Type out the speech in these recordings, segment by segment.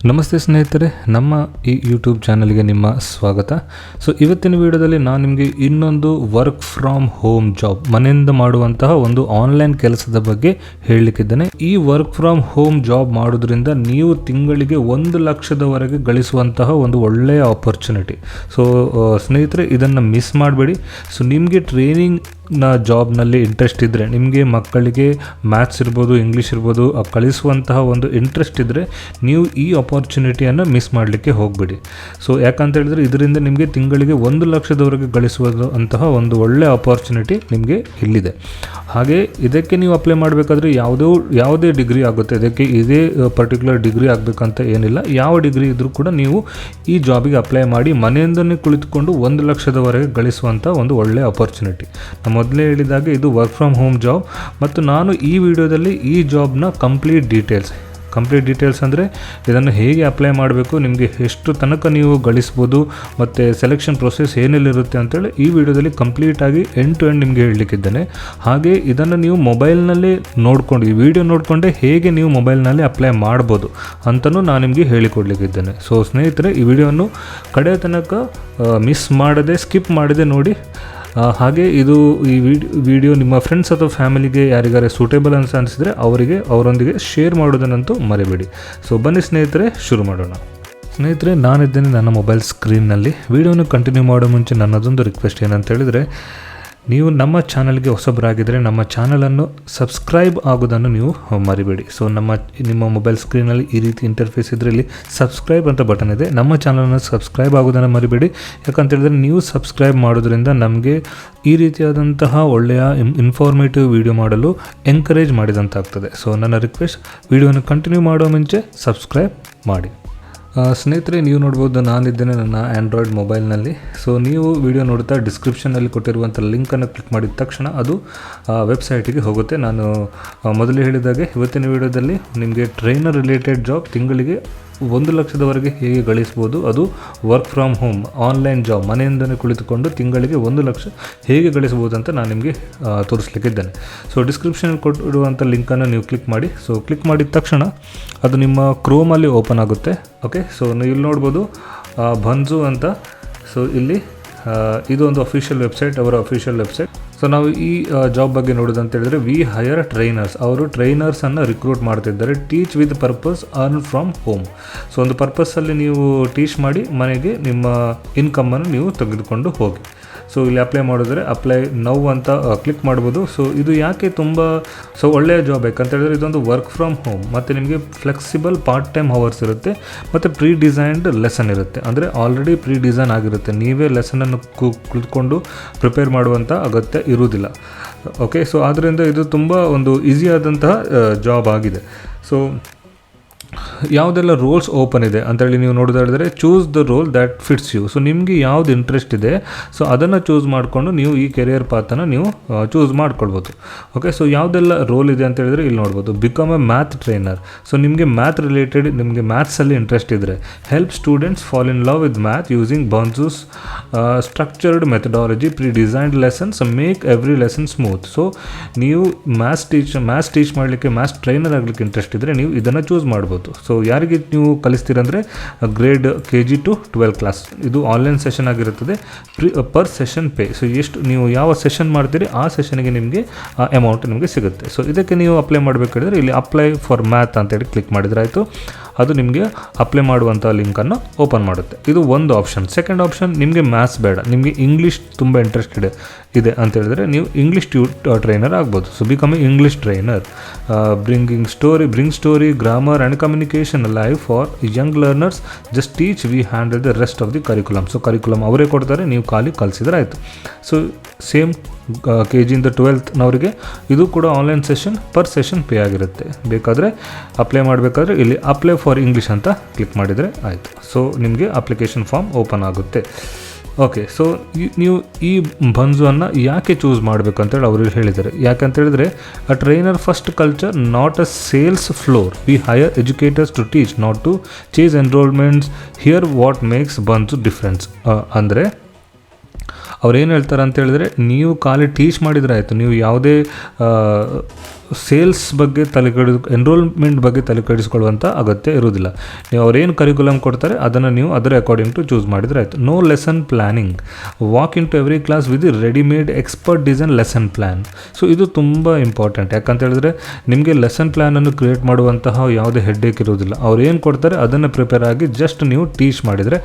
ನಮಸ್ತೆ ಸ್ನೇಹಿತರೆ, ನಮ್ಮ ಈ ಯೂಟ್ಯೂಬ್ ಚಾನಲ್ಗೆ ನಿಮ್ಮ ಸ್ವಾಗತ. ಸೊ ಇವತ್ತಿನ ವಿಡಿಯೋದಲ್ಲಿ ನಾನು ನಿಮಗೆ ಇನ್ನೊಂದು ವರ್ಕ್ ಫ್ರಮ್ ಹೋಮ್ ಜಾಬ್, ಮನೆಯಿಂದ ಮಾಡುವಂತಹ ಒಂದು ಆನ್ಲೈನ್ ಕೆಲಸದ ಬಗ್ಗೆ ಹೇಳಲಿಕ್ಕಿದ್ದೇನೆ. ಈ ವರ್ಕ್ ಫ್ರಮ್ ಹೋಮ್ ಜಾಬ್ ಮಾಡೋದ್ರಿಂದ ನೀವು ತಿಂಗಳಿಗೆ 1 ಲಕ್ಷದವರೆಗೆ ಗಳಿಸುವಂತಹ ಒಂದು ಒಳ್ಳೆಯ ಆಪರ್ಚುನಿಟಿ. ಸೊ ಸ್ನೇಹಿತರೆ, ಇದನ್ನು ಮಿಸ್ ಮಾಡಬೇಡಿ. ಸೊ ನಿಮಗೆ ಟ್ರೈನಿಂಗ್ನ ಜಾಬ್ನಲ್ಲಿ ಇಂಟ್ರೆಸ್ಟ್ ಇದ್ದರೆ, ನಿಮಗೆ ಮಕ್ಕಳಿಗೆ ಮ್ಯಾಥ್ಸ್ ಇರ್ಬೋದು, ಇಂಗ್ಲೀಷ್ ಇರ್ಬೋದು ಕಲಿಸುವಂತಹ ಒಂದು ಇಂಟ್ರೆಸ್ಟ್ ಇದ್ದರೆ ನೀವು ಈ ಆಪರ್ಚುನಿಟಿಯನ್ನು ಮಿಸ್ ಮಾಡಲಿಕ್ಕೆ ಹೋಗಬೇಡಿ. ಸೊ ಯಾಕಂತ ಹೇಳಿದ್ರೆ ಇದರಿಂದ ನಿಮಗೆ ತಿಂಗಳಿಗೆ 1 ಲಕ್ಷದವರೆಗೆ ಗಳಿಸುವಂತಹ ಒಂದು ಒಳ್ಳೆ ಆಪರ್ಚುನಿಟಿ ನಿಮಗೆ ಇಲ್ಲಿದೆ. ಹಾಗೆ ಇದಕ್ಕೆ ನೀವು ಅಪ್ಲೈ ಮಾಡಬೇಕಾದ್ರೆ ಯಾವುದೇ ಡಿಗ್ರಿ ಆಗುತ್ತೆ. ಇದಕ್ಕೆ ಇದೇ ಪರ್ಟಿಕ್ಯುಲರ್ ಡಿಗ್ರಿ ಆಗಬೇಕಂತ ಏನಿಲ್ಲ. ಯಾವ ಡಿಗ್ರಿ ಇದ್ದರೂ ಕೂಡ ನೀವು ಈ ಜಾಬಿಗೆ ಅಪ್ಲೈ ಮಾಡಿ ಮನೆಯಿಂದಲೇ ಕುಳಿತುಕೊಂಡು 1 ಲಕ್ಷದವರೆಗೆ ಗಳಿಸುವಂಥ ಒಂದು ಒಳ್ಳೆಯ ಆಪರ್ಚುನಿಟಿ. ನಾನು ಮೊದಲೇ ಹೇಳಿದಾಗೆ ಇದು ವರ್ಕ್ ಫ್ರಮ್ ಹೋಮ್ ಜಾಬ್, ಮತ್ತು ನಾನು ಈ ವಿಡಿಯೋದಲ್ಲಿ ಈ ಜಾಬ್ನ ಕಂಪ್ಲೀಟ್ ಡೀಟೇಲ್ಸ್ ಅಂದರೆ ಇದನ್ನು ಹೇಗೆ ಅಪ್ಲೈ ಮಾಡಬೇಕು, ನಿಮಗೆ ಎಷ್ಟು ತನಕ ನೀವು ಗಳಿಸ್ಬೋದು, ಮತ್ತು ಸೆಲೆಕ್ಷನ್ ಪ್ರೊಸೆಸ್ ಏನೆಲ್ಲಿರುತ್ತೆ ಅಂತೇಳಿ ಈ ವಿಡಿಯೋದಲ್ಲಿ ಕಂಪ್ಲೀಟಾಗಿ ಎಂಡ್ ಟು ಎಂಡ್ ನಿಮಗೆ ಹೇಳಲಿಕ್ಕಿದ್ದೇನೆ. ಹಾಗೆ ಇದನ್ನು ನೀವು ಮೊಬೈಲ್ನಲ್ಲಿ ನೋಡಿಕೊಂಡು, ಈ ವಿಡಿಯೋ ನೋಡಿಕೊಂಡೇ ಹೇಗೆ ನೀವು ಮೊಬೈಲ್ನಲ್ಲಿ ಅಪ್ಲೈ ಮಾಡ್ಬೋದು ಅಂತಲೂ ನಾನು ನಿಮಗೆ ಹೇಳಿಕೊಡ್ಲಿಕ್ಕಿದ್ದೇನೆ. ಸೊ ಸ್ನೇಹಿತರೆ, ಈ ವಿಡಿಯೋವನ್ನು ಕಡೆ ತನಕ ಮಿಸ್ ಮಾಡದೆ, ಸ್ಕಿಪ್ ಮಾಡದೆ ನೋಡಿ. ಹಾಗೆ ಈ ವಿಡಿಯೋ ನಿಮ್ಮ ಫ್ರೆಂಡ್ಸ್ ಅಥವಾ ಫ್ಯಾಮಿಲಿಗೆ ಯಾರಿಗಾರೆ ಸೂಟೇಬಲ್ ಅನಿಸಿದರೆ ಅವರೊಂದಿಗೆ ಶೇರ್ ಮಾಡೋದನ್ನಂತೂ ಮರಿಬೇಡಿ. ಸೊ ಬನ್ನಿ ಸ್ನೇಹಿತರೆ, ಶುರು ಮಾಡೋಣ. ಸ್ನೇಹಿತರೆ, ನಾನಿದ್ದೇನೆ ನನ್ನ ಮೊಬೈಲ್ ಸ್ಕ್ರೀನ್ನಲ್ಲಿ. ವಿಡಿಯೋನ ಕಂಟಿನ್ಯೂ ಮಾಡೋ ಮುಂಚೆ ನನ್ನದೊಂದು ರಿಕ್ವೆಸ್ಟ್ ಏನಂತ ಹೇಳಿದರೆ, ನೀವು ನಮ್ಮ ಚಾನಲ್ಗೆ ಹೊಸಬರಾಗಿದ್ದರೆ ನಮ್ಮ ಚಾನಲನ್ನು ಸಬ್ಸ್ಕ್ರೈಬ್ ಆಗೋದನ್ನು ನೀವು ಮರಿಬೇಡಿ. ಸೊ ನಿಮ್ಮ ಮೊಬೈಲ್ ಸ್ಕ್ರೀನಲ್ಲಿ ಈ ರೀತಿ ಇಂಟರ್ಫೇಸ್ ಇದ್ದರೆ ಇಲ್ಲಿ ಸಬ್ಸ್ಕ್ರೈಬ್ ಅಂತ ಬಟನ್ ಇದೆ. ನಮ್ಮ ಚಾನಲನ್ನು ಸಬ್ಸ್ಕ್ರೈಬ್ ಆಗೋದನ್ನು ಮರಿಬೇಡಿ. ಯಾಕಂತ ಹೇಳಿದ್ರೆ ನೀವು ಸಬ್ಸ್ಕ್ರೈಬ್ ಮಾಡೋದ್ರಿಂದ ನಮಗೆ ಈ ರೀತಿಯಾದಂತಹ ಒಳ್ಳೆಯ ಇನ್ಫಾರ್ಮೇಟಿವ್ ವಿಡಿಯೋ ಮಾಡಲು ಎಂಕರೇಜ್ ಮಾಡಿದಂತಾಗ್ತದೆ. ಸೊ ನನ್ನ ರಿಕ್ವೆಸ್ಟ್, ವಿಡಿಯೋನ ಕಂಟಿನ್ಯೂ ಮಾಡೋ ಮುಂಚೆ ಸಬ್ಸ್ಕ್ರೈಬ್ ಮಾಡಿ. ಸ್ನೇಹಿತರೆ, ನೀವು ನೋಡ್ಬೋದು, ನಾನಿದ್ದೇನೆ ನನ್ನ ಆ್ಯಂಡ್ರಾಯ್ಡ್ ಮೊಬೈಲ್ನಲ್ಲಿ. ಸೊ ನೀವು ವಿಡಿಯೋ ನೋಡ್ತಾ ಡಿಸ್ಕ್ರಿಪ್ಷನಲ್ಲಿ ಕೊಟ್ಟಿರುವಂಥ ಲಿಂಕನ್ನು ಕ್ಲಿಕ್ ಮಾಡಿದ ತಕ್ಷಣ ಅದು ವೆಬ್ಸೈಟಿಗೆ ಹೋಗುತ್ತೆ. ನಾನು ಮೊದಲೇ ಹೇಳಿದಾಗೆ ಇವತ್ತಿನ ವಿಡಿಯೋದಲ್ಲಿ ನಿಮಗೆ ಟ್ರೈನರ್ ರಿಲೇಟೆಡ್ ಜಾಬ್, ತಿಂಗಳಿಗೆ 1 ಲಕ್ಷದವರೆಗೆ ಹೇಗೆ ಗಳಿಸ್ಬೋದು, ಅದು work from home online job, ಮನೆಯಿಂದಲೇ ಕುಳಿತುಕೊಂಡು ತಿಂಗಳಿಗೆ 1 ಲಕ್ಷ ಹೇಗೆ ಗಳಿಸ್ಬೋದು ಅಂತ ನಾನು ನಿಮಗೆ ತೋರಿಸ್ಲಿಕ್ಕಿದ್ದೇನೆ. ಸೊ ಡಿಸ್ಕ್ರಿಪ್ಷನಲ್ಲಿ ಕೊಟ್ಟಿರುವಂಥ ಲಿಂಕನ್ನು ನೀವು ಕ್ಲಿಕ್ ಮಾಡಿ. ಸೊ ಕ್ಲಿಕ್ ಮಾಡಿದ ತಕ್ಷಣ ಅದು ನಿಮ್ಮ ಕ್ರೋಮಲ್ಲಿ ಓಪನ್ ಆಗುತ್ತೆ. ಓಕೆ, ಸೊ ನೀವು ಇಲ್ಲಿ ನೋಡ್ಬೋದು ಬಂಜು ಅಂತ. ಸೊ ಇಲ್ಲಿ ಇದು ಒಂದು ಅಫಿಷಿಯಲ್ ವೆಬ್ಸೈಟ್, ಅವರ ಅಫಿಷಿಯಲ್ ವೆಬ್ಸೈಟ್. ಸೊ ನಾವು ಈ ಜಾಬ್ ಬಗ್ಗೆ ನೋಡೋದಂತ ಹೇಳಿದ್ರೆ, ವಿ ಹೈಯರ್ ಟ್ರೈನರ್ಸ್, ಅವರು ಟ್ರೈನರ್ಸನ್ನು ರಿಕ್ರೂಟ್ ಮಾಡ್ತಿದ್ದಾರೆ. Teach with purpose, earn from home. So ಒಂದು ಪರ್ಪಸ್ಸಲ್ಲಿ ನೀವು ಟೀಚ್ ಮಾಡಿ ಮನೆಗೆ ನಿಮ್ಮ ಇನ್ಕಮನ್ನು ನೀವು ತೆಗೆದುಕೊಂಡು ಹೋಗಿ. ಸೊ ಇಲ್ಲಿ ಅಪ್ಲೈ ಮಾಡಿದ್ರೆ ಅಪ್ಲೈ ನೌ ಅಂತ ಕ್ಲಿಕ್ ಮಾಡ್ಬೋದು. ಸೊ ಇದು ಯಾಕೆ ತುಂಬ ಒಳ್ಳೆಯ ಜಾಬ್ ಯಾಕಂತ ಹೇಳಿದ್ರೆ, ಇದೊಂದು ವರ್ಕ್ ಫ್ರಮ್ ಹೋಮ್, ಮತ್ತು ನಿಮಗೆ ಫ್ಲೆಕ್ಸಿಬಲ್ ಪಾರ್ಟ್ ಟೈಮ್ ಅವರ್ಸ್ ಇರುತ್ತೆ, ಮತ್ತು ಪ್ರೀ ಡಿಸೈನ್ಡ್ ಲೆಸನ್ ಇರುತ್ತೆ. ಅಂದರೆ ಆಲ್ರೆಡಿ ಪ್ರೀ ಡಿಸೈನ್ ಆಗಿರುತ್ತೆ, ನೀವೇ ಲೆಸನನ್ನು ಕುಳಿತುಕೊಂಡು ಪ್ರಿಪೇರ್ ಮಾಡುವಂಥ ಅಗತ್ಯ ಇರುವುದಿಲ್ಲ. ಓಕೆ, ಸೊ ಆದ್ದರಿಂದ ಇದು ತುಂಬ ಒಂದು ಈಸಿಯಾದಂತಹ ಜಾಬ್ ಆಗಿದೆ. ಸೊ ಯಾವುದೆಲ್ಲ ರೋಲ್ಸ್ ಓಪನ್ ಇದೆ ಅಂತೇಳಿ ನೀವು ನೋಡೋದಾದ್ರೆ, choose the role that fits you. So ನಿಮಗೆ ಯಾವ್ದು ಇಂಟ್ರೆಸ್ಟ್ ಇದೆ, ಸೊ ಅದನ್ನು ಚೂಸ್ ಮಾಡಿಕೊಂಡು ನೀವು ಈ ಕೆರಿಯರ್ ಪಾತನ್ನು ನೀವು ಚೂಸ್ ಮಾಡ್ಕೊಳ್ಬೋದು. ಓಕೆ, ಸೊ ಯಾವುದೆಲ್ಲ ರೋಲ್ ಇದೆ ಅಂತ ಹೇಳಿದ್ರೆ ಇಲ್ಲಿ ನೋಡ್ಬೋದು. Become a math trainer. So ನಿಮಗೆ ಮ್ಯಾಥ್ ರಿಲೇಟೆಡ್, ನಿಮಗೆ ಮ್ಯಾಥ್ಸಲ್ಲಿ ಇಂಟ್ರೆಸ್ಟ್ ಇದ್ದರೆ, help students fall in love with math using Banju's structured methodology, pre designed lessons, make every lesson smooth. So ನೀವು ಮ್ಯಾಥ್ಸ್ ಟೀಚ್ ಮಾಡಲಿಕ್ಕೆ, ಮ್ಯಾಥ್ಸ್ ಟ್ರೈನರ್ ಆಗಲಿಕ್ಕೆ interest ಇದ್ದರೆ ನೀವು ಇದನ್ನು ಚೂಸ್ ಮಾಡ್ಬೋದು. ಸೊ ಯಾರಿಗೆ ನೀವು ಕಲಿಸ್ತೀರಂದರೆ ಗ್ರೇಡ್ KG to 12 ಕ್ಲಾಸ್. ಇದು ಆನ್ಲೈನ್ ಸೆಷನ್ ಆಗಿರುತ್ತದೆ. Per session pay. ಸೊ ಎಷ್ಟು ನೀವು ಯಾವ ಸೆಷನ್ ಮಾಡ್ತೀರಿ ಆ ಸೆಷನ್ಗೆ ನಿಮಗೆ ಅಮೌಂಟ್ ನಿಮಗೆ ಸಿಗುತ್ತೆ. ಸೊ ಇದಕ್ಕೆ ನೀವು ಅಪ್ಲೈ ಮಾಡಬೇಕಾದ್ರೆ ಇಲ್ಲಿ ಅಪ್ಲೈ ಫಾರ್ ಮ್ಯಾಥ್ ಅಂತೇಳಿ ಕ್ಲಿಕ್ ಮಾಡಿದರೆ ಆಯಿತು. ಅದು ನಿಮಗೆ ಅಪ್ಲೈ ಮಾಡುವಂಥ ಲಿಂಕನ್ನು ಓಪನ್ ಮಾಡುತ್ತೆ. ಇದು ಒಂದು ಆಪ್ಷನ್. ಸೆಕೆಂಡ್ ಆಪ್ಷನ್, ನಿಮಗೆ ಮ್ಯಾಥ್ಸ್ ಬೇಡ, ನಿಮಗೆ ಇಂಗ್ಲೀಷ್ ತುಂಬ ಇಂಟ್ರೆಸ್ಟ್ ಇದೆ ಅಂತ ಹೇಳಿದ್ರೆ ನೀವು ಇಂಗ್ಲೀಷ್ ಟ್ರೈನರ್ ಆಗ್ಬೋದು. So become a English trainer, bring story, grammar and communication live for young learners. Just teach, we handle the rest of the curriculum. So curriculum ಅವರೇ ಕೊಡ್ತಾರೆ, ನೀವು ಖಾಲಿ ಕಲಿಸಿದ್ರೆ ಆಯಿತು. ಸೊ ಸೇಮ್ KG ಇಂದ 12ನವರಿಗೆ ಇದು ಕೂಡ online session, per session pay ಆಗಿರುತ್ತೆ. ಬೇಕಾದರೆ ಅಪ್ಲೈ ಮಾಡಬೇಕಾದ್ರೆ ಇಲ್ಲಿ ಅಪ್ಲೈ ಫಾರ್ ಇಂಗ್ಲೀಷ್ ಅಂತ ಕ್ಲಿಕ್ ಮಾಡಿದರೆ ಆಯಿತು. ಸೊ ನಿಮಗೆ ಅಪ್ಲಿಕೇಶನ್ ಫಾರ್ಮ್ ಓಪನ್ ಆಗುತ್ತೆ. ಓಕೆ, ಸೊ ನೀವು ಈ ಬಂಜುವನ್ನು ಯಾಕೆ ಚೂಸ್ ಮಾಡಬೇಕು ಅಂತೇಳಿ ಅವರು ಹೇಳಿದ್ದಾರೆ. ಯಾಕಂತ ಹೇಳಿದ್ರೆ, a trainer first culture, not a sales floor. We hire educators to teach, not to chase enrollments. Here what makes Banju difference. ಅಂದರೆ ಅವ್ರು ಏನು ಹೇಳ್ತಾರೆ ಅಂತ ಹೇಳಿದ್ರೆ, ನೀವು ಖಾಲಿ ಟೀಚ್ ಮಾಡಿದರೆ ಆಯಿತು, ನೀವು ಯಾವುದೇ ಸೇಲ್ಸ್ ಬಗ್ಗೆ ಎನ್ರೋಲ್ಮೆಂಟ್ ಬಗ್ಗೆ ತಲೆ ಕೆಡಿಸ್ಕೊಳ್ಳುವಂಥ ಅಗತ್ಯ ಇರುವುದಿಲ್ಲ. ನೀವು ಅವ್ರೇನು ಕರಿಕ್ಯುಲಮ್ ಕೊಡ್ತಾರೆ ಅದನ್ನು ನೀವು ಅದರ ಅಕಾರ್ಡಿಂಗ್ ಟು ಚೂಸ್ ಮಾಡಿದರೆ ಆಯಿತು. No lesson planning, walk into every class with readymade expert design lesson plan. So ಇದು ತುಂಬ ಇಂಪಾರ್ಟೆಂಟ್. ಯಾಕಂತ ಹೇಳಿದ್ರೆ ನಿಮಗೆ ಲೆಸನ್ ಪ್ಲ್ಯಾನನ್ನು ಕ್ರಿಯೇಟ್ ಮಾಡುವಂತಹ ಯಾವುದೇ ಹೆಡ್ಡೇಕ್ ಇರೋದಿಲ್ಲ. ಅವ್ರು ಏನು ಕೊಡ್ತಾರೆ ಅದನ್ನು ಪ್ರಿಪೇರ್ ಆಗಿ ಜಸ್ಟ್ ನೀವು ಟೀಚ್ ಮಾಡಿದರೆ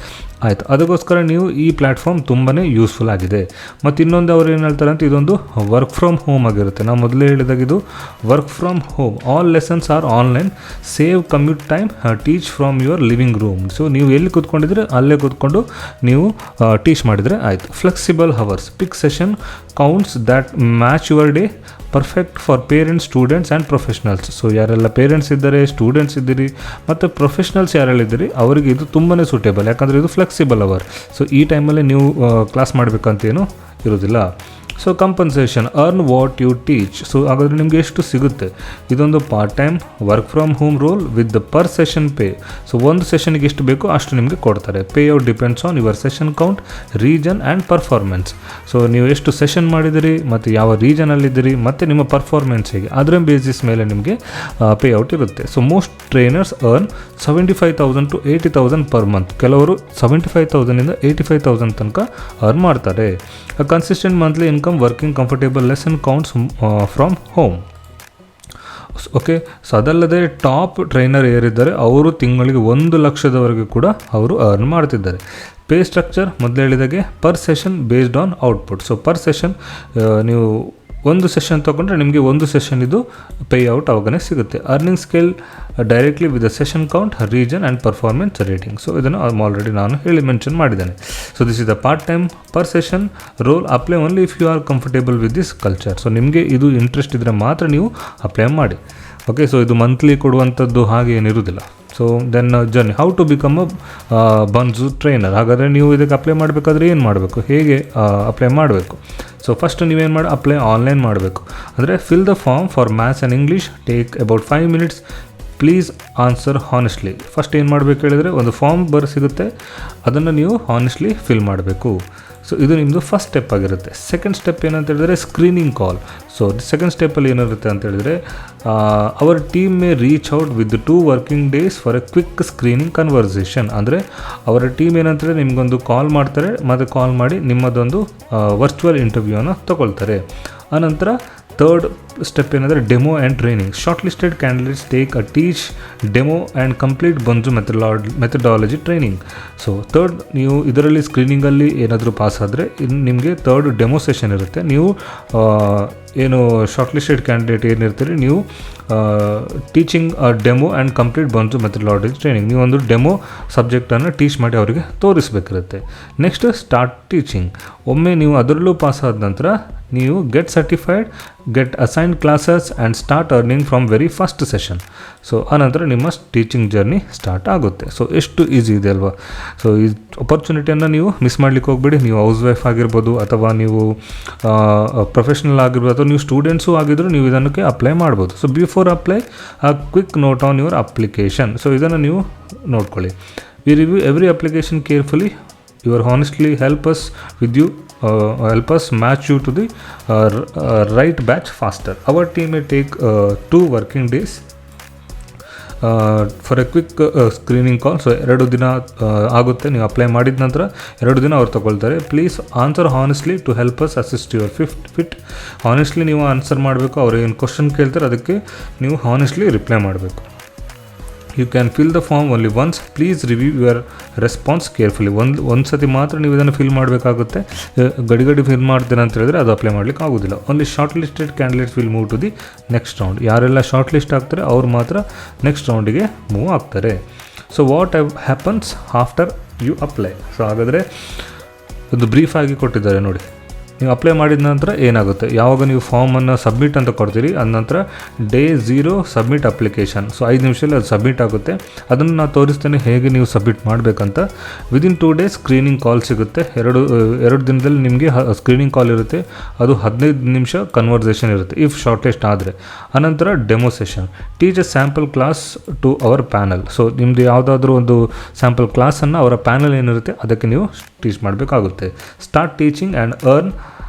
ಆಯಿತು. ಅದಕ್ಕೋಸ್ಕರ ನೀವು ಈ ಪ್ಲ್ಯಾಟ್ಫಾರ್ಮ್ ತುಂಬಾ ಯೂಸ್ಫುಲ್ ಆಗಿದೆ. ಮತ್ತು ಇನ್ನೊಂದು ಅವ್ರು ಏನು ಹೇಳ್ತಾರೆ ಅಂತ, ಇದೊಂದು ವರ್ಕ್ ಫ್ರಮ್ ಹೋಮ್ ಆಗಿರುತ್ತೆ. ನಾವು ಮೊದಲೇ ಹೇಳಿದಾಗ ಇದು work from home, all lessons are online, save commute time, teach from your living room. So ನೀವು ಎಲ್ಲಿ ಕೂತ್ಕೊಂಡಿದ್ರೆ ಅಲ್ಲೇ ಕೂತ್ಕೊಂಡು ನೀವು ಟೀಚ್ ಮಾಡಿದರೆ ಆಯಿತು. Flexible hours, pick session counts that match your day, perfect for parents, students and professionals. So ಯಾರೆಲ್ಲ parents ಇದ್ದಾರೆ, ಸ್ಟೂಡೆಂಟ್ಸ್ ಇದ್ದೀರಿ ಮತ್ತು ಪ್ರೊಫೆಷ್ನಲ್ಸ್ ಯಾರೆಲ್ಲ ಇದ್ದೀರಿ ಅವರಿಗೆ ಇದು ತುಂಬಾ ಸೂಟೇಬಲ್. ಯಾಕಂದರೆ ಇದು ಫ್ಲೆಕ್ಸಿಬಲ್ ಅವರ್. ಸೊ ಈ ಟೈಮಲ್ಲಿ ನೀವು ಕ್ಲಾಸ್ ಮಾಡಬೇಕಂತೇನು ಇರೋದಿಲ್ಲ. So compensation, earn what you teach. So ಹಾಗಾದರೆ ನಿಮಗೆ ಎಷ್ಟು ಸಿಗುತ್ತೆ? ಇದೊಂದು part time work from home role with per session pay. So ಒಂದು ಸೆಷನ್ಗೆ ಎಷ್ಟು ಬೇಕೋ ಅಷ್ಟು ನಿಮಗೆ ಕೊಡ್ತಾರೆ. Pay out depends on your session count, region and performance. So ನೀವು ಎಷ್ಟು ಸೆಷನ್ ಮಾಡಿದಿರಿ ಮತ್ತು ಯಾವ ರೀಜನಲ್ಲಿದ್ದೀರಿ ಮತ್ತು ನಿಮ್ಮ ಪರ್ಫಾರ್ಮೆನ್ಸ್ ಹೇಗೆ, ಅದರ ಬೇಸಿಸ್ ಮೇಲೆ ನಿಮಗೆ ಪೇ ಔಟ್ ಇರುತ್ತೆ. So most trainers earn 75,000 to 80,000 per month. ಕೆಲವರು 75,000 85,000 ತನಕ ಅರ್ನ್ ಮಾಡ್ತಾರೆ. Consistent monthly income, working comfortable, lesson counts from home. Okay. So ಅದಲ್ಲದೆ ಟಾಪ್ ಟ್ರೈನರ್ ಯಾರಿದ್ದಾರೆ ಅವರು ತಿಂಗಳಿಗೆ 1,00,000ದವರೆಗೆ ಕೂಡ ಅವರು ಅರ್ನ್ ಮಾಡ್ತಿದ್ದಾರೆ. ಪೇ ಸ್ಟ್ರಕ್ಚರ್ ಮೊದಲು ಹೇಳಿದಾಗೆ per session based on output. So per session ನೀವು ಒಂದು ಸೆಷನ್ ತೊಗೊಂಡ್ರೆ ನಿಮಗೆ ಒಂದು ಸೆಷನ್ ಇದು ಪೇ ಔಟ್ ಅವಾಗನೇ ಸಿಗುತ್ತೆ. Earning scale directly with the session count, region and performance rating. So ಇದನ್ನು ಆಲ್ರೆಡಿ ನಾನು ಮೆನ್ಷನ್ ಮಾಡಿದ್ದೇನೆ. So this is the part time per session role. Apply only if you are comfortable with this culture. So ನಿಮಗೆ ಇದು interest ಇದ್ದರೆ ಮಾತ್ರ ನೀವು apply ಮಾಡಿ. Okay. So ಇದು ಮಂತ್ಲಿ ಕೊಡುವಂಥದ್ದು ಹಾಗೆ ಏನಿರುವುದಿಲ್ಲ. So then journey, how to become a Banju trainer. ಹಾಗಾದರೆ ನೀವು ಇದಕ್ಕೆ ಅಪ್ಲೈ ಮಾಡಬೇಕಾದ್ರೆ ಏನು ಮಾಡಬೇಕು, ಹೇಗೆ ಅಪ್ಲೈ ಮಾಡಬೇಕು? ಸೊ ಫಸ್ಟ್ ನೀವೇನು ಮಾಡಿ ಅಪ್ಲೈ ಆನ್ಲೈನ್ ಮಾಡಬೇಕು. ಅಂದರೆ fill the form for maths and English, take about 5 minutes, please answer honestly. First ಏನು ಮಾಡಬೇಕು ಹೇಳಿದರೆ ಒಂದು ಫಾರ್ಮ್ ಸಿಗುತ್ತೆ, ಅದನ್ನು ನೀವು ಹಾನೆಸ್ಟ್ಲಿ ಫಿಲ್ ಮಾಡಬೇಕು. ಸೊ ಇದು ನಿಮ್ಮದು ಫಸ್ಟ್ ಸ್ಟೆಪ್ ಆಗಿರುತ್ತೆ. ಸೆಕೆಂಡ್ ಸ್ಟೆಪ್ ಏನಂತ ಹೇಳಿದರೆ ಸ್ಕ್ರೀನಿಂಗ್ ಕಾಲ್. ಸೊ ಸೆಕೆಂಡ್ ಸ್ಟೆಪ್ಪಲ್ಲಿ ಏನಿರುತ್ತೆ ಅಂತ ಹೇಳಿದರೆ our team May reach out with 2 working days for A quick screening conversation. ಅಂದರೆ ಅವರ ಟೀಮ್ ಏನಂತಂದರೆ ನಿಮಗೊಂದು ಕಾಲ್ ಮಾಡ್ತಾರೆ ಮತ್ತು ಕಾಲ್ ಮಾಡಿ ನಿಮ್ಮದೊಂದು ವರ್ಚುವಲ್ ಇಂಟರ್ವ್ಯೂನ ತಗೊಳ್ತಾರೆ. ಆನಂತರ ಥರ್ಡ್ ಸ್ಟೆಪ್ ಏನಂದರೆ demo and training. Short listed candidates take a teach demo and complete Banju methodology training. So third, ನೀವು ಇದರಲ್ಲಿ ಸ್ಕ್ರೀನಿಂಗಲ್ಲಿ ಏನಾದರೂ ಪಾಸ್ ಆದರೆ ಇನ್ನು ನಿಮಗೆ ಥರ್ಡ್ ಡೆಮೋ ಸೆಷನ್ ಇರುತ್ತೆ. ನೀವು ಏನು ಶಾರ್ಟ್ ಲಿಸ್ಟೆಡ್ ಕ್ಯಾಂಡಿಡೇಟ್ ಏನಿರ್ತೀರಿ ನೀವು teaching demo and complete Banju methodology training. ನೀವು ಒಂದು ಡೆಮೋ ಸಬ್ಜೆಕ್ಟನ್ನು ಟೀಚ್ ಮಾಡಿ ಅವರಿಗೆ ತೋರಿಸಬೇಕಿರುತ್ತೆ. Next start teaching. ಒಮ್ಮೆ ನೀವು ಅದರಲ್ಲೂ ಪಾಸ್ ಆದ ನಂತರ ನೀವು get certified, get assigned classes and start earning from very first session. So ಆನಂತರ ನಿಮ್ಮ ಟೀಚಿಂಗ್ ಜರ್ನಿ ಸ್ಟಾರ್ಟ್ ಆಗುತ್ತೆ. ಸೊ ಎಷ್ಟು ಈಸಿ ಇದೆ ಅಲ್ವಾ? ಸೊ ಈ ಅಪರ್ಚುನಿಟಿಯನ್ನು ನೀವು ಮಿಸ್ ಮಾಡಲಿಕ್ಕೆ ಹೋಗ್ಬೇಡಿ. ನೀವು ಹೌಸ್ ವೈಫ್ ಆಗಿರ್ಬೋದು ಅಥವಾ ನೀವು ಪ್ರೊಫೆಷ್ನಲ್ ಆಗಿರ್ಬೋದು ಅಥವಾ ನೀವು ಸ್ಟೂಡೆಂಟ್ಸು ಆಗಿದ್ದರೂ ನೀವು ಇದಕ್ಕೆ ಅಪ್ಲೈ ಮಾಡ್ಬೋದು. So before apply a quick note on your application. So ಇದನ್ನು ನೀವು ನೋಡ್ಕೊಳ್ಳಿ. We review every application carefully. Your honestly help us match you to the right batch faster. Our team may take 2 working days for A quick screening call. So 2 ದಿನ ಆಗುತ್ತೆ. ನೀವು apply ಮಾಡಿದ ನಂತರ 2 ದಿನ ಅವ್ರು ತೊಗೊಳ್ತಾರೆ. Please answer honestly to help us assist your fit. Honestly ನೀವು answer ಮಾಡಬೇಕು. ಅವ್ರು ಏನು ಕ್ವಶನ್ ಕೇಳ್ತಾರೆ ಅದಕ್ಕೆ ನೀವು ಹಾನೆಸ್ಟ್ಲಿ ರಿಪ್ಲೈ ಮಾಡಬೇಕು. You can fill the form only once. Please review your response carefully. ಒಂದು ಸತಿ ಮಾತ್ರ ನೀವು ಇದನ್ನು ಫಿಲ್ ಮಾಡಬೇಕಾಗುತ್ತೆ. ಗಡಿ ಫಿಲ್ ಮಾಡ್ತೇನೆ ಅಂತ ಹೇಳಿದ್ರೆ ಅದು ಅಪ್ಲೈ ಮಾಡಲಿಕ್ಕೆ ಆಗೋದಿಲ್ಲ. Only short listed candidates will move to the next round. ಯಾರೆಲ್ಲ ಶಾರ್ಟ್ ಲಿಸ್ಟ್ ಆಗ್ತಾರೆ ಅವ್ರು ಮಾತ್ರ ನೆಕ್ಸ್ಟ್ ರೌಂಡಿಗೆ ಮೂವ್ ಆಗ್ತಾರೆ. So what happens after you apply. So ಹಾಗಾದರೆ ಒಂದು ಬ್ರೀಫ್ ಆಗಿ ಕೊಟ್ಟಿದ್ದಾರೆ ನೋಡಿ. ನೀವು ಅಪ್ಲೈ ಮಾಡಿದ ನಂತರ ಏನಾಗುತ್ತೆ, ಯಾವಾಗ ನೀವು ಫಾರ್ಮನ್ನು ಸಬ್ಮಿಟ್ ಅಂತ ಕೊಡ್ತೀರಿ ಅದ ನಂತರ ಡೇ 0 ಸಬ್ಮಿಟ್ ಅಪ್ಲಿಕೇಶನ್. ಸೊ 5 ನಿಮಿಷದಲ್ಲಿ ಅದು ಸಬ್ಮಿಟ್ ಆಗುತ್ತೆ. ಅದನ್ನು ನಾನು ತೋರಿಸ್ತೇನೆ ಹೇಗೆ ನೀವು ಸಬ್ಮಿಟ್ ಮಾಡಬೇಕಂತ. ವಿದಿನ್ 2 days ಸ್ಕ್ರೀನಿಂಗ್ ಕಾಲ್ ಸಿಗುತ್ತೆ. ಎರಡು ದಿನದಲ್ಲಿ ನಿಮಗೆ ಸ್ಕ್ರೀನಿಂಗ್ ಕಾಲ್ ಇರುತ್ತೆ. ಅದು 15 ನಿಮಿಷ ಕನ್ವರ್ಸೇಷನ್ ಇರುತ್ತೆ ಇಫ್ ಶಾರ್ಟ್ ಲಿಸ್ಟ್ ಆದರೆ. ಅನಂತರ demo session. Teach a sample class to our panel. So ನಿಮ್ಮದು ಯಾವುದಾದ್ರೂ ಒಂದು ಸ್ಯಾಂಪಲ್ ಕ್ಲಾಸನ್ನು ಅವರ ಪ್ಯಾನಲ್ ಏನಿರುತ್ತೆ ಅದಕ್ಕೆ ನೀವು ಟೀಚ್ ಮಾಡಬೇಕಾಗುತ್ತೆ. Start teaching and earn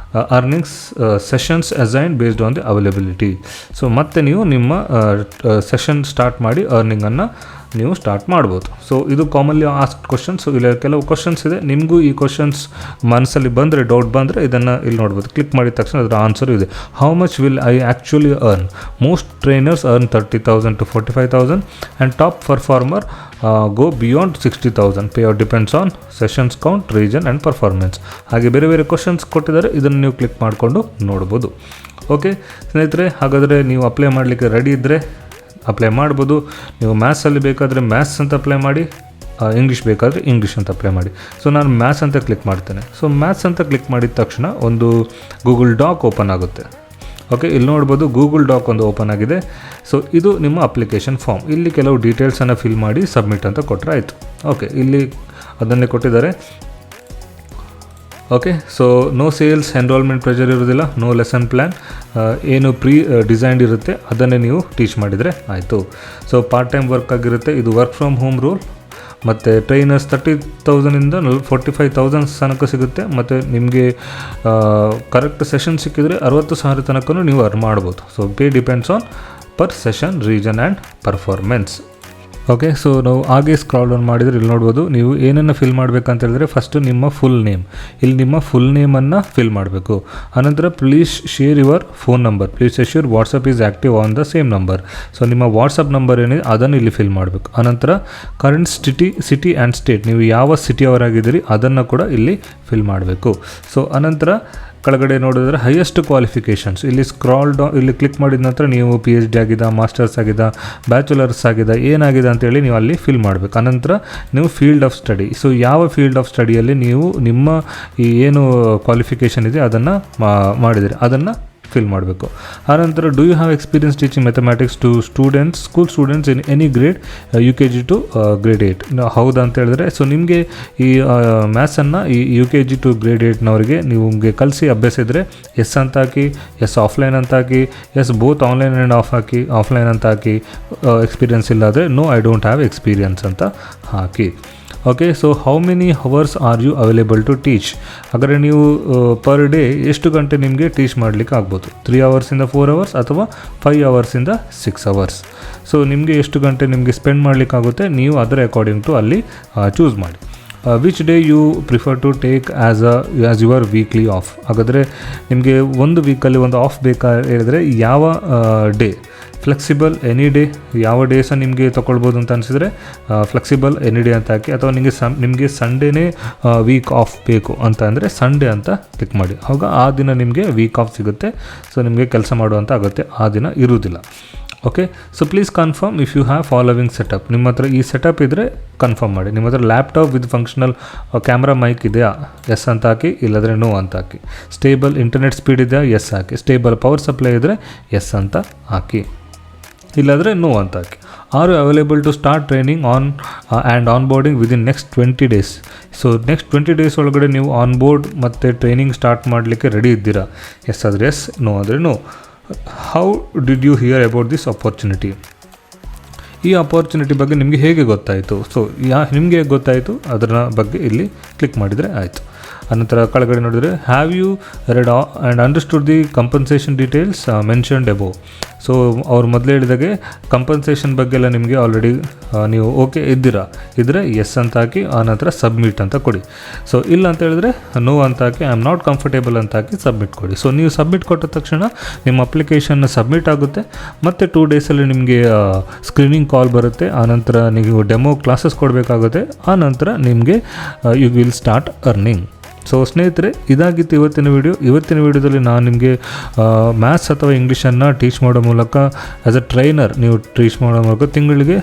earnings sessions assign based on the availability. So ಮತ್ತೆ ನೀವು ನಿಮ್ಮ ಸೆಷನ್ ಸ್ಟಾರ್ಟ್ ಮಾಡಿ ಅರ್ನಿಂಗನ್ನು ನೀವು ಸ್ಟಾರ್ಟ್ ಮಾಡ್ಬೋದು. ಸೊ ಇದು ಕಾಮನ್ಲಿ ಆಸ್ಕ್ಡ್ ಕ್ವಶನ್ಸ್. ಸೊ ಇಲ್ಲಿ ಕೆಲವು ಕ್ವಶನ್ಸ್ ಇದೆ, ನಿಮಗೂ ಈ ಕ್ವಶನ್ಸ್ ಮನಸ್ಸಲ್ಲಿ ಬಂದರೆ, ಡೌಟ್ ಬಂದರೆ ಇದನ್ನು ಇಲ್ಲಿ ನೋಡ್ಬೋದು. ಕ್ಲಿಕ್ ಮಾಡಿದ ತಕ್ಷಣ ಅದರ ಆನ್ಸರು ಇದೆ. How much will I actually earn? Most trainers earn 30,000 to 45,000 and top performer go beyond 60,000. Pay out depends on sessions count, region and performance. ಹಾಗೆ ಬೇರೆ ಬೇರೆ ಕ್ವಶನ್ಸ್ ಕೊಟ್ಟಿದ್ದಾರೆ, ಇದನ್ನು ನೀವು ಕ್ಲಿಕ್ ಮಾಡಿಕೊಂಡು ನೋಡ್ಬೋದು. ಓಕೆ ಸ್ನೇಹಿತರೆ, ಹಾಗಾದರೆ ನೀವು ಅಪ್ಲೈ ಮಾಡಲಿಕ್ಕೆ ರೆಡಿ ಇದ್ದರೆ ಅಪ್ಲೈ ಮಾಡ್ಬೋದು. ನೀವು ಮ್ಯಾಥ್ಸಲ್ಲಿ ಬೇಕಾದರೆ ಮ್ಯಾಥ್ಸ್ ಅಂತ ಅಪ್ಲೈ ಮಾಡಿ, ಇಂಗ್ಲೀಷ್ ಬೇಕಾದರೆ ಇಂಗ್ಲೀಷ್ ಅಂತ ಅಪ್ಲೈ ಮಾಡಿ. ಸೊ ನಾನು ಮ್ಯಾಥ್ಸ್ ಅಂತ ಕ್ಲಿಕ್ ಮಾಡ್ತೇನೆ. ಸೊ ಮ್ಯಾಥ್ಸ್ ಅಂತ ಕ್ಲಿಕ್ ಮಾಡಿದ ತಕ್ಷಣ ಒಂದು ಗೂಗಲ್ ಡಾಕ್ ಓಪನ್ ಆಗುತ್ತೆ. ಓಕೆ, ಇಲ್ಲಿ ನೋಡ್ಬೋದು ಗೂಗಲ್ ಡಾಕ್ ಒಂದು ಓಪನ್ ಆಗಿದೆ. ಸೊ ಇದು ನಿಮ್ಮ ಅಪ್ಲಿಕೇಶನ್ ಫಾರ್ಮ್. ಇಲ್ಲಿ ಕೆಲವು ಡೀಟೇಲ್ಸನ್ನು ಫಿಲ್ ಮಾಡಿ ಸಬ್ಮಿಟ್ ಅಂತ ಕೊಟ್ಟರೆ ಆಯಿತು. ಓಕೆ, ಇಲ್ಲಿ ಅದನ್ನೇ ಕೊಟ್ಟಿದ್ದಾರೆ. Okay, so no sales, enrolment pressure ಇರೋದಿಲ್ಲ, ನೋ ಲೆಸನ್ ಪ್ಲ್ಯಾನ್, ಏನು ಡಿಸೈನ್ಡ್ ಇರುತ್ತೆ ಅದನ್ನೇ ನೀವು ಟೀಚ್ ಮಾಡಿದರೆ ಆಯಿತು. ಸೊ ಪಾರ್ಟ್ ಟೈಮ್ ವರ್ಕ್ ಆಗಿರುತ್ತೆ. ಇದು ವರ್ಕ್ ಫ್ರಮ್ ಹೋಮ್ ರೂಲ್. ಮತ್ತು ಟ್ರೈನರ್ಸ್ 30,000 45,000 ತನಕ ಸಿಗುತ್ತೆ. ಮತ್ತು ನಿಮಗೆ ಕರೆಕ್ಟ್ ಸೆಷನ್ ಸಿಕ್ಕಿದರೆ 60,000 ತನಕ ನೀವು ಅರ್ನ್ ಮಾಡ್ಬೋದು. So pay depends on per session, region and performance. Okay, so ನಾವು ಹಾಗೆ ಸ್ಕ್ರಾಲ್ ಡೌನ್ ಮಾಡಿದರೆ ಇಲ್ಲಿ ನೋಡ್ಬೋದು ನೀವು ಏನನ್ನು ಫಿಲ್ ಮಾಡಬೇಕಂತ ಹೇಳಿದ್ರೆ, ಫಸ್ಟು ನಿಮ್ಮ ಫುಲ್ ನೇಮ್. ಇಲ್ಲಿ ನಿಮ್ಮ ಫುಲ್ ನೇಮನ್ನು ಫಿಲ್ ಮಾಡಬೇಕು. ಆನಂತರ please share your phone number. Please share WhatsApp is active on the same number. So ನಿಮ್ಮ ವಾಟ್ಸಪ್ ನಂಬರ್ ಏನಿದೆ ಅದನ್ನು ಇಲ್ಲಿ ಫಿಲ್ ಮಾಡಬೇಕು. ಆನಂತರ ಕರೆಂಟ್ ಸಿಟಿ ಆ್ಯಂಡ್ ಸ್ಟೇಟ್, ನೀವು ಯಾವ ಸಿಟಿಯವರಾಗಿದ್ದೀರಿ ಅದನ್ನು ಕೂಡ ಇಲ್ಲಿ ಫಿಲ್ ಮಾಡಬೇಕು. ಸೊ ಅನಂತರ ಕೆಳಗಡೆ ನೋಡಿದ್ರೆ ಹೈಯೆಸ್ಟ್ ಕ್ವಾಲಿಫಿಕೇಷನ್ಸ್, ಇಲ್ಲಿ ಸ್ಕ್ರಾಲ್ ಡೌನ್, ಇಲ್ಲಿ ಕ್ಲಿಕ್ ಮಾಡಿದ ನಂತರ ನೀವು PhD ಆಗಿದೆ, ಮಾಸ್ಟರ್ಸ್ ಆಗಿದೆ, ಬ್ಯಾಚುಲರ್ಸ್ ಆಗಿದೆ, ಏನಾಗಿದೆ ಅಂತೇಳಿ ನೀವು ಅಲ್ಲಿ ಫಿಲ್ ಮಾಡಬೇಕು. ಅನಂತರ ನೀವು ಫೀಲ್ಡ್ ಆಫ್ ಸ್ಟಡಿ, ಸೊ ಯಾವ ಫೀಲ್ಡ್ ಆಫ್ ಸ್ಟಡಿಯಲ್ಲಿ ನೀವು ನಿಮ್ಮ ಈ ಏನು ಕ್ವಾಲಿಫಿಕೇಷನ್ ಇದೆ ಅದನ್ನು ಮಾಡಿದಿರಿ ಅದನ್ನು ಫಿಲ್ ಮಾಡಬೇಕು. ಆನಂತರ do you have experience teaching mathematics to students, school students in any grade UKG to grade 8. ಹೌದಾ ಅಂತ ಹೇಳಿದ್ರೆ, ಸೊ ನಿಮಗೆ ಈ ಮ್ಯಾಥ್ಸನ್ನು ಈ UKG ಟು ಗ್ರೇಡ್ 8ನವರಿಗೆ ನಿಮಗೆ ಕಲಿಸಿ ಅಭ್ಯಾಸ ಇದ್ದರೆ ಎಸ್ ಅಂತ ಹಾಕಿ, ಎಸ್ ಆಫ್ಲೈನ್ ಅಂತ ಹಾಕಿ, yes both online and offline ಅಂತ ಹಾಕಿ. ಎಕ್ಸ್ಪೀರಿಯನ್ಸ್ ಇಲ್ಲಾದರೆ no I don't have experience ಅಂತ ಹಾಕಿ. Okay, so how many hours are you available to teach? ಹಾಗಾದರೆ ನೀವು ಪರ್ ಡೇ ಎಷ್ಟು ಗಂಟೆ ನಿಮಗೆ ಟೀಚ್ ಮಾಡಲಿಕ್ಕೆ ಆಗ್ಬೋದು? 3 ಅವರ್ಸಿಂದ 4 ಅವರ್ಸ್ ಅಥವಾ 5 ಅವರ್ಸಿಂದ 6 ಅವರ್ಸ್. ಸೊ ನಿಮಗೆ ಎಷ್ಟು ಗಂಟೆ ನಿಮಗೆ ಸ್ಪೆಂಡ್ ಮಾಡಲಿಕ್ಕಾಗುತ್ತೆ, ನೀವು ಅದರ ಅಕಾರ್ಡಿಂಗ್ ಟು ಅಲ್ಲಿ ಚೂಸ್ ಮಾಡಿ. Which day you prefer to take as your weekly off? ಹಾಗಾದರೆ ನಿಮಗೆ ಒಂದು ವೀಕಲ್ಲಿ ಒಂದು ಆಫ್ ಬೇಕಾ ಹೇಳಿದರೆ ಯಾವ ಡೇ? ಫ್ಲೆಕ್ಸಿಬಲ್ ಎನಿ ಡೇ, ಯಾವ ಡೇ ಸಹ ನಿಮಗೆ ತೊಗೊಳ್ಬೋದು ಅಂತ ಅನಿಸಿದರೆ ಫ್ಲೆಕ್ಸಿಬಲ್ ಎನಿ ಡೇ ಅಂತ ಹಾಕಿ. ಅಥವಾ ನಿಮಗೆ ಸಂಡೇನೇ ವೀಕ್ ಆಫ್ ಬೇಕು ಅಂತ ಅಂದರೆ ಸಂಡೇ ಅಂತ ಕ್ಲಿಕ್ ಮಾಡಿ. ಆವಾಗ ಆ ದಿನ ನಿಮಗೆ ವೀಕ್ ಆಫ್ ಸಿಗುತ್ತೆ. ಸೊ ನಿಮಗೆ ಕೆಲಸ ಮಾಡುವಂಥ ಆಗುತ್ತೆ, ಆ ದಿನ ಇರುವುದಿಲ್ಲ. Okay, so please confirm if you have following setup. ನಿಮ್ಮ ಹತ್ರ ಈ ಸೆಟಪ್ ಇದ್ದರೆ ಕನ್ಫರ್ಮ್ ಮಾಡಿ. ನಿಮ್ಮ ಹತ್ರ laptop with functional camera mic ಇದೆಯಾ? ಎಸ್ ಅಂತ ಹಾಕಿ, ಇಲ್ಲಾಂದರೆ ನೋ ಅಂತ ಹಾಕಿ. ಸ್ಟೇಬಲ್ ಇಂಟರ್ನೆಟ್ ಸ್ಪೀಡ್ ಇದೆಯಾ? ಎಸ್ ಹಾಕಿ. ಸ್ಟೇಬಲ್ ಪವರ್ ಸಪ್ಲೈ ಇದ್ದರೆ ಎಸ್ ಅಂತ ಹಾಕಿ, ಇಲ್ಲಾಂದರೆ ನೋ ಅಂತ ಹಾಕಿ. Are you available to start training onboarding within next 20 days? So next 20 days ಒಳಗಡೆ ನೀವು ಆನ್ ಬೋರ್ಡ್ ಮತ್ತು ಟ್ರೈನಿಂಗ್ ಸ್ಟಾರ್ಟ್ ಮಾಡಲಿಕ್ಕೆ ರೆಡಿ ಇದ್ದೀರಾ? ಎಸ್ ಆದರೆ ಎಸ್, ನೋ ಅಂದರೆ no. How did you hear about this opportunity? ಈ ಅಪರ್ಚುನಿಟಿ ಬಗ್ಗೆ ನಿಮಗೆ ಹೇಗೆ ಗೊತ್ತಾಯಿತು? ಸೊ ನಿಮಗೆ ಹೇಗೆ ಗೊತ್ತಾಯಿತು ಅದರ ಬಗ್ಗೆ ಇಲ್ಲಿ ಕ್ಲಿಕ್ ಮಾಡಿದರೆ ಆಯಿತು. ಅನಂತರ ಕೆಳಗಡೆ ನೋಡಿದರೆ have you read and understood the compensation details mentioned above? So ಅವ್ರು ಮೊದಲೇ ಹೇಳಿದಾಗೆ ಕಂಪನ್ಸೇಷನ್ ಬಗ್ಗೆ ಎಲ್ಲ ನಿಮಗೆ ಆಲ್ರೆಡಿ ನೀವು ಓಕೆ ಇದ್ದರೆ ಎಸ್ ಅಂತ ಹಾಕಿ, ಆನಂತರ ಸಬ್ಮಿಟ್ ಅಂತ ಕೊಡಿ. ಸೊ ಇಲ್ಲ ಅಂತ ಹೇಳಿದ್ರೆ ನೋ ಅಂತ ಹಾಕಿ, ಐ ಆಮ್ ನಾಟ್ ಕಂಫರ್ಟೇಬಲ್ ಅಂತ ಹಾಕಿ ಸಬ್ಮಿಟ್ ಕೊಡಿ. ಸೊ ನೀವು ಸಬ್ಮಿಟ್ ಕೊಟ್ಟ ತಕ್ಷಣ ನಿಮ್ಮ ಅಪ್ಲಿಕೇಶನ್ ಸಬ್ಮಿಟ್ ಆಗುತ್ತೆ. ಮತ್ತು 2 ಡೇಸಲ್ಲಿ ನಿಮಗೆ ಸ್ಕ್ರೀನಿಂಗ್ ಕಾಲ್ ಬರುತ್ತೆ. ಆನಂತರ ನೀವು ಡೆಮೋ ಕ್ಲಾಸಸ್ ಕೊಡಬೇಕಾಗುತ್ತೆ. ಆನಂತರ ನಿಮಗೆ you will start earning. So ಸ್ನೇಹಿತರೆ, ಇದಾಗಿತ್ತು ಇವತ್ತಿನ ವಿಡಿಯೋದಲ್ಲಿ ನಾನು ನಿಮಗೆ ಮ್ಯಾಥ್ಸ್ ಅಥವಾ ಇಂಗ್ಲೀಷನ್ನು ಟೀಚ್ ಮಾಡೋ ಮೂಲಕ ಆ್ಯಸ್ ಅ ಟ್ರೈನರ್ ನೀವು ಟೀಚ್ ಮಾಡೋ ಮೂಲಕ ತಿಂಗಳಿಗೆ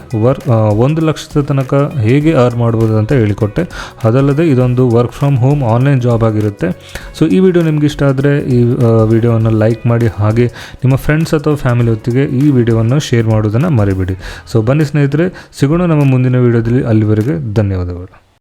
1 ಲಕ್ಷದ ತನಕ ಹೇಗೆ ಅರ್ನ್ ಮಾಡ್ಬೋದು ಅಂತ ಹೇಳಿಕೊಟ್ಟೆ. ಅದಲ್ಲದೆ ಇದೊಂದು work from home online job ಆಗಿರುತ್ತೆ. ಸೊ ಈ ವಿಡಿಯೋ ನಿಮ್ಗೆ ಇಷ್ಟ ಆದರೆ ಈ ವಿಡಿಯೋವನ್ನು ಲೈಕ್ ಮಾಡಿ, ಹಾಗೆ ನಿಮ್ಮ ಫ್ರೆಂಡ್ಸ್ ಅಥವಾ ಫ್ಯಾಮಿಲಿ ಹೊತ್ತಿಗೆ ಈ ವಿಡಿಯೋವನ್ನು ಶೇರ್ ಮಾಡೋದನ್ನು ಮರಿಬೇಡಿ. ಸೊ ಬನ್ನಿ ಸ್ನೇಹಿತರೆ, ಸಿಗೋಣ ನಮ್ಮ ಮುಂದಿನ ವಿಡಿಯೋದಲ್ಲಿ. ಅಲ್ಲಿವರೆಗೆ ಧನ್ಯವಾದಗಳು.